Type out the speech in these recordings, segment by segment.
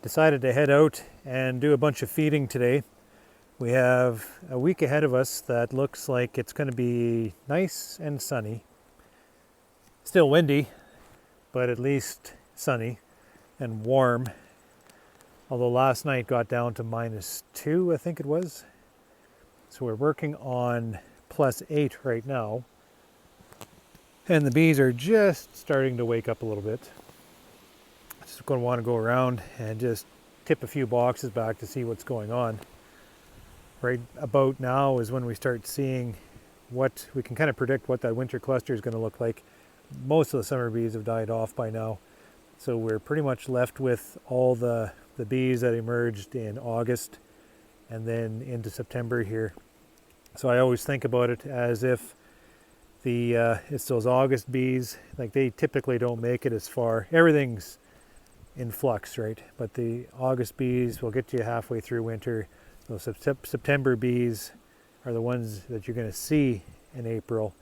decided to head out and do a bunch of feeding today. We have a week ahead of us that looks like it's going to be nice and sunny. Still windy, but at least sunny and warm. Although last night got down to -2, I think it was. So we're working on +8 right now. And the bees are just starting to wake up a little bit. Just going to want to go around and just tip a few boxes back to see what's going on. Right about now is when we start seeing what we can kind of predict what that winter cluster is going to look like. Most of the summer bees have died off by now. So we're pretty much left with all the bees that emerged in August and then into September here. So I always think about it as if it's those August bees, like they typically don't make it as far. Everything's in flux, right? But the August bees will get you halfway through winter. Those September bees are the ones that you're going to see in April.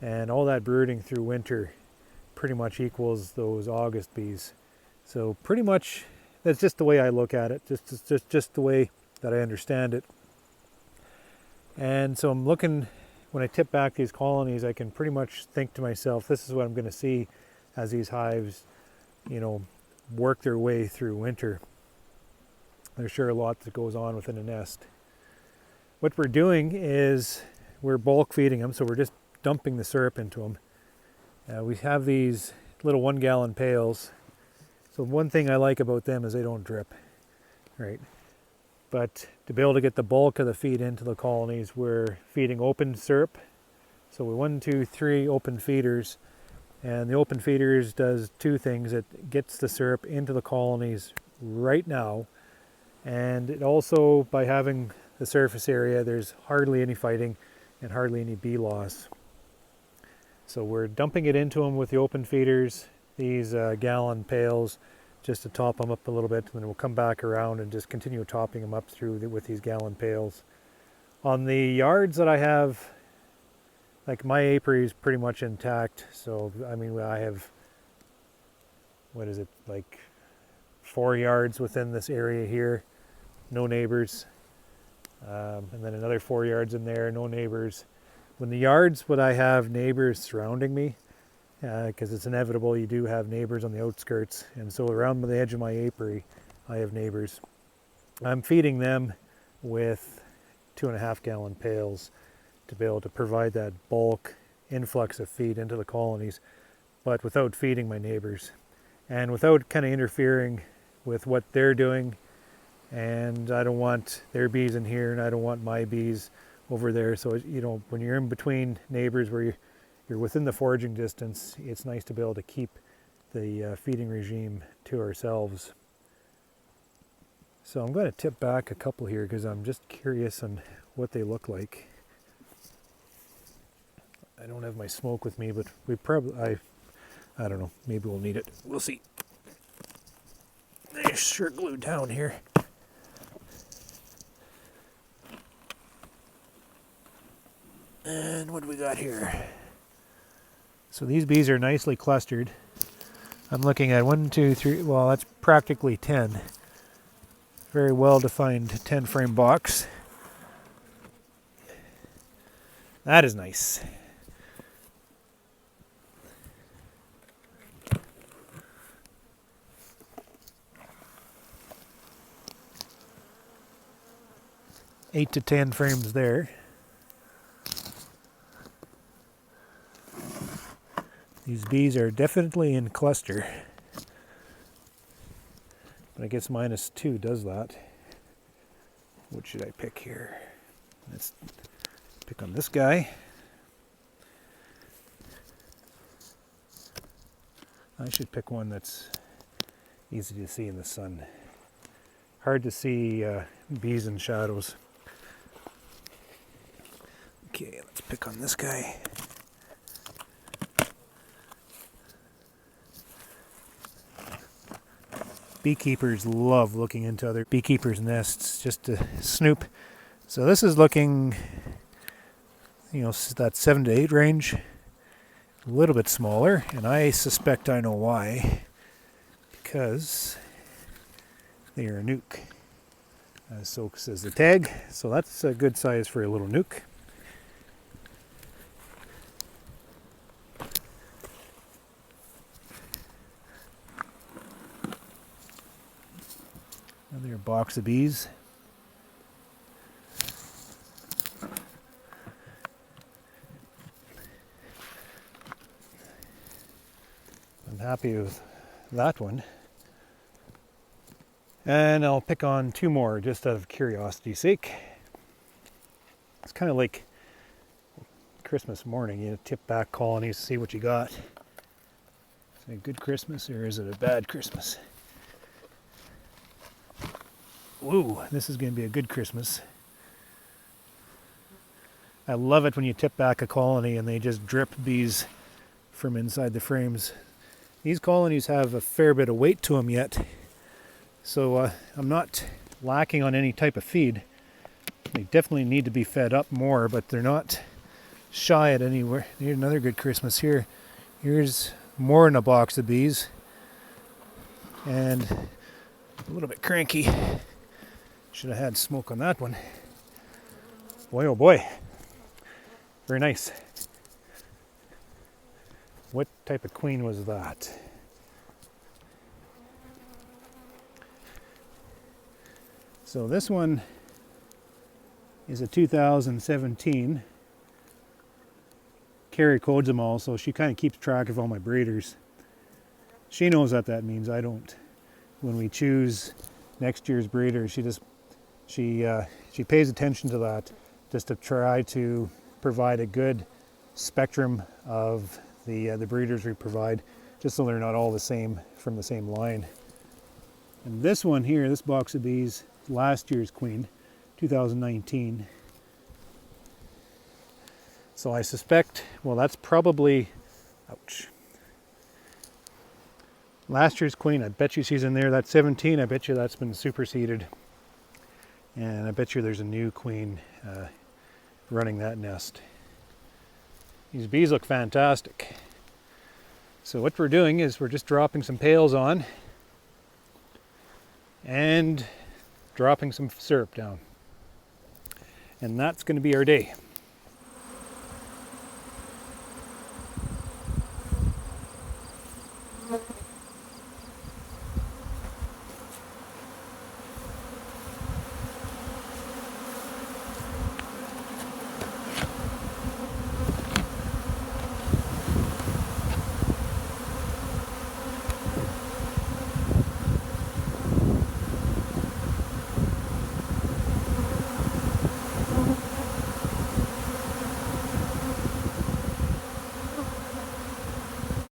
And all that brooding through winter pretty much equals those August bees. So pretty much that's just the way I look at it, just the way that I understand it. And so I'm looking, when I tip back these colonies, I can pretty much think to myself, this is what I'm going to see as these hives, work their way through winter. There's sure a lot that goes on within a nest. What we're doing is we're bulk feeding them, so we're just dumping the syrup into them. We have these little 1 gallon pails. So one thing I like about them is they don't drip, right? But to be able to get the bulk of the feed into the colonies, we're feeding open syrup. So we 1, 2, 3 open feeders. And the open feeders does 2 things. It gets the syrup into the colonies right now. And it also, by having the surface area, there's hardly any fighting and hardly any bee loss. So we're dumping it into them with the open feeders, these gallon pails, just to top them up a little bit. And then we'll come back around and just continue topping them up with these gallon pails. On the yards that I have, like my apiary is pretty much intact. So, I have, 4 yards within this area here. No neighbors. And then another 4 yards in there, no neighbors. When the yards would I have neighbors surrounding me, because it's inevitable you do have neighbors on the outskirts. And so around the edge of my apiary, I have neighbors. I'm feeding them with 2.5 gallon pails to be able to provide that bulk influx of feed into the colonies, but without feeding my neighbors and without kind of interfering with what they're doing. And I don't want their bees in here and I don't want my bees over there. So, when you're in between neighbors where you're within the foraging distance, it's nice to be able to keep the feeding regime to ourselves. So I'm going to tip back a couple here because I'm just curious on what they look like. I don't have my smoke with me, but I don't know, maybe we'll need it. We'll see. They're sure glued down here. And what do we got here? So these bees are nicely clustered. I'm looking at 1, 2, 3, well, that's practically 10. Very well defined 10 frame box. That is nice. Eight to 10 frames there. These bees are definitely in cluster. But I guess -2 does that. What should I pick here? Let's pick on this guy. I should pick one that's easy to see in the sun. Hard to see bees in shadows. Okay, let's pick on this guy. Beekeepers love looking into other beekeepers' nests just to snoop. So this is looking, that 7 to 8 range. A little bit smaller, and I suspect I know why. Because They are a nuke, so says the tag. So that's a good size for a little nuke. Another box of bees. I'm happy with that one. And I'll pick on two more just out of curiosity's sake. It's kind of like Christmas morning. You tip back colonies, see what you got. Is it a good Christmas or is it a bad Christmas? Ooh, this is going to be a good Christmas. I love it when you tip back a colony and they just drip bees from inside the frames. These colonies have a fair bit of weight to them yet. So I'm not lacking on any type of feed. They definitely need to be fed up more, but they're not shy at anywhere. Here's another good Christmas here. Here's more in a box of bees. And a little bit cranky. Should have had smoke on that one. Boy, oh boy. Very nice. What type of queen was that? So this one is a 2017. Carrie codes them all, so she kind of keeps track of all my breeders. She knows what that means. I don't. When we choose next year's breeder, she pays attention to that, just to try to provide a good spectrum of the breeders we provide, just so they're not all the same from the same line. And this one here, this box of bees, last year's queen, 2019. So I suspect, well, that's probably, ouch. Last year's queen, I bet you she's in there. That's 17, I bet you that's been superseded. And I bet you there's a new queen running that nest. These bees look fantastic. So what we're doing is we're just dropping some pails on and dropping some syrup down. And that's going to be our day.